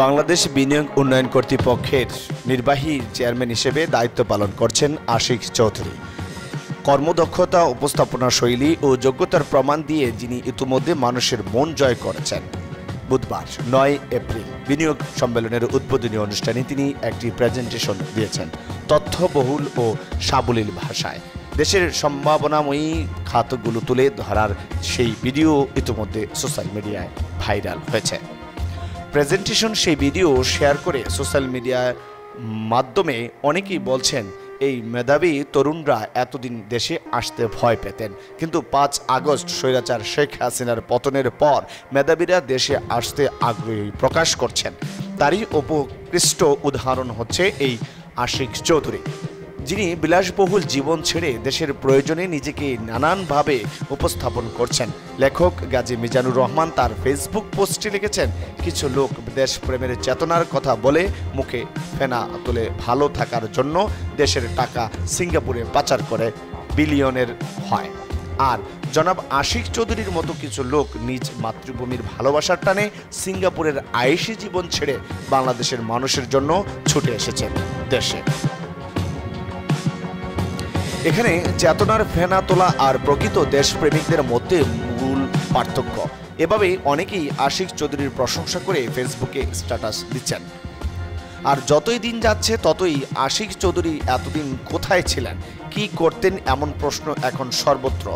বাংলাদেশ বিনিয়োগ উন্নয়ন কর্তৃপক্ষের নির্বাহী চেয়ারম্যান হিসেবে দায়িত্ব পালন করছেন আশিক চৌধুরী। কর্মদক্ষতা, উপস্থাপনা শৈলী ও যোগ্যতার প্রমাণ দিয়ে যিনি ইতিমধ্যে মানুষের মন জয় করেছেন। বুধবার ৯ এপ্রিল বিনিয়োগ সম্মেলনের উদ্বোধনী অনুষ্ঠানে তিনি একটি প্রেজেন্টেশন দিয়েছেন। তথ্যবহুল ও সাবলীল ভাষায় দেশের সম্ভাবনাময়ী খাতগুলো তুলে ধরার সেই ভিডিও ইতিমধ্যে সোশ্যাল মিডিয়ায় ভাইরাল হয়েছে। প্রেজেন্টেশন সেই ভিডিও শেয়ার করে সোশ্যাল মিডিয়ার মাধ্যমে অনেকেই বলছেন এই মেধাবী তরুণরা এতদিন দেশে আসতে ভয় পেতেন, কিন্তু ৫ আগস্ট স্বৈরাচার শেখ হাসিনার পতনের পর মেধাবীরা দেশে আসতে আগ্রহী প্রকাশ করছেন। তারই উপকৃষ্ট উদাহরণ হচ্ছে এই আশিক চৌধুরী, যিনি বিলাসবহুল জীবন ছেড়ে দেশের প্রয়োজনে নিজেকে নানানভাবে উপস্থাপন করছেন। লেখক গাজী মিজানুর রহমান তার ফেসবুক পোস্টে লিখেছেন, কিছু লোক দেশপ্রেমের চেতনার কথা বলে মুখে ফেনা তুলে ভালো থাকার জন্য দেশের টাকা সিঙ্গাপুরে পাচার করে বিলিয়নের হয়, আর জনাব আশিক চৌধুরীর মতো কিছু লোক নিজ মাতৃভূমির ভালোবাসার টানে সিঙ্গাপুরের আয়েশি জীবন ছেড়ে বাংলাদেশের মানুষের জন্য ছুটে এসেছেন দেশে। এখানে চেতনার ফেনা তোলা আর প্রকৃত দেশপ্রেমিকদের মধ্যে মূল পার্থক্য। এভাবেই অনেকেই আশিক চৌধুরীর প্রশংসা করে ফেসবুকে স্ট্যাটাস দিচ্ছেন। আর যতই দিন যাচ্ছে ততই আশিক চৌধুরী এতদিন কোথায় ছিলেন, কি করতেন, এমন প্রশ্ন এখন সর্বত্র।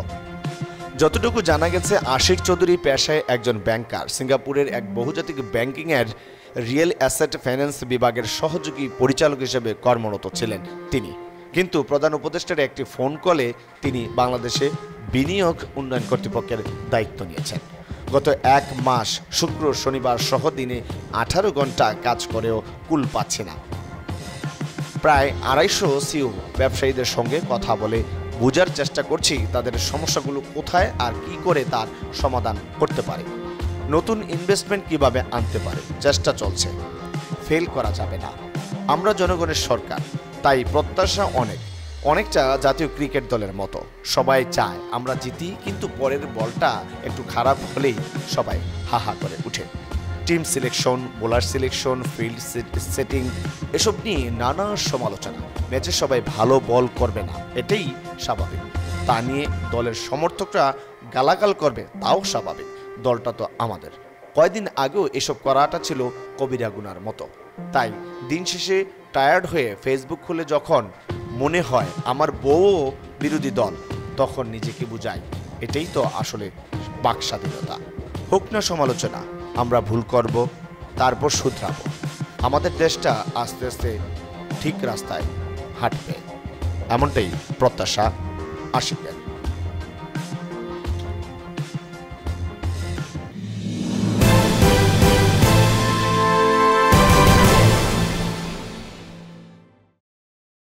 যতটুকু জানা গেছে, আশিক চৌধুরী পেশায় একজন ব্যাংকার। সিঙ্গাপুরের এক বহুজাতিক ব্যাংকিংয়ের রিয়েল অ্যাসেট ফাইন্যান্স বিভাগের সহযোগী পরিচালক হিসেবে কর্মরত ছিলেন তিনি। কিন্তু প্রধান উপদেষ্টার একটি ফোন কলে তিনি বাংলাদেশে বিনিয়োগ উন্নয়ন কর্তৃপক্ষের দায়িত্ব নিয়েছেন। গত ১ মাস শুক্র শনিবার সহ দিনে ১৮ ঘন্টা কাজ করেও কুল পাচ্ছে না। প্রায় ২৫০ সিইও ব্যবসায়ীদের সঙ্গে কথা বলে বোঝার চেষ্টা করছি তাদের সমস্যাগুলো কোথায় আর কি করে তার সমাধান করতে পারে, নতুন ইনভেস্টমেন্ট কিভাবে আনতে পারে। চেষ্টা চলছে, ফেল করা যাবে না। আমরা জনগণের সরকার, তাই প্রত্যাশা অনেকটা জাতীয় ক্রিকেট দলের মতো। সবাই চায় আমরা জিতি, কিন্তু পরের বলটা একটু খারাপ হলেই সবাই হাহা করে উঠে। Team selection, bowler selection, field setting এসব নিয়ে নানা সমালোচনা। ম্যাচে সবাই ভালো বল করবে না, এটাই স্বাভাবিক। তা নিয়ে দলের সমর্থকরা গালাগাল করবে, তাও স্বাভাবিক। দলটা তো আমাদের। কয়েকদিন আগেও এসব করাটা ছিল কবিরা গুনার মতো। তাই দিন শেষে টায়ার্ড হয়ে ফেসবুক খুলে যখন মনে হয় আমার বউও বিরোধী দল, তখন নিজেকে বুঝাই এটাই তো আসলে বাক স্বাধীনতা। হোক না সমালোচনা, আমরা ভুল করব, তারপর শুধরাবো। আমাদের দেশটা আস্তে আস্তে ঠিক রাস্তায় হাঁটবে, এমনটাই প্রত্যাশা আশিকের।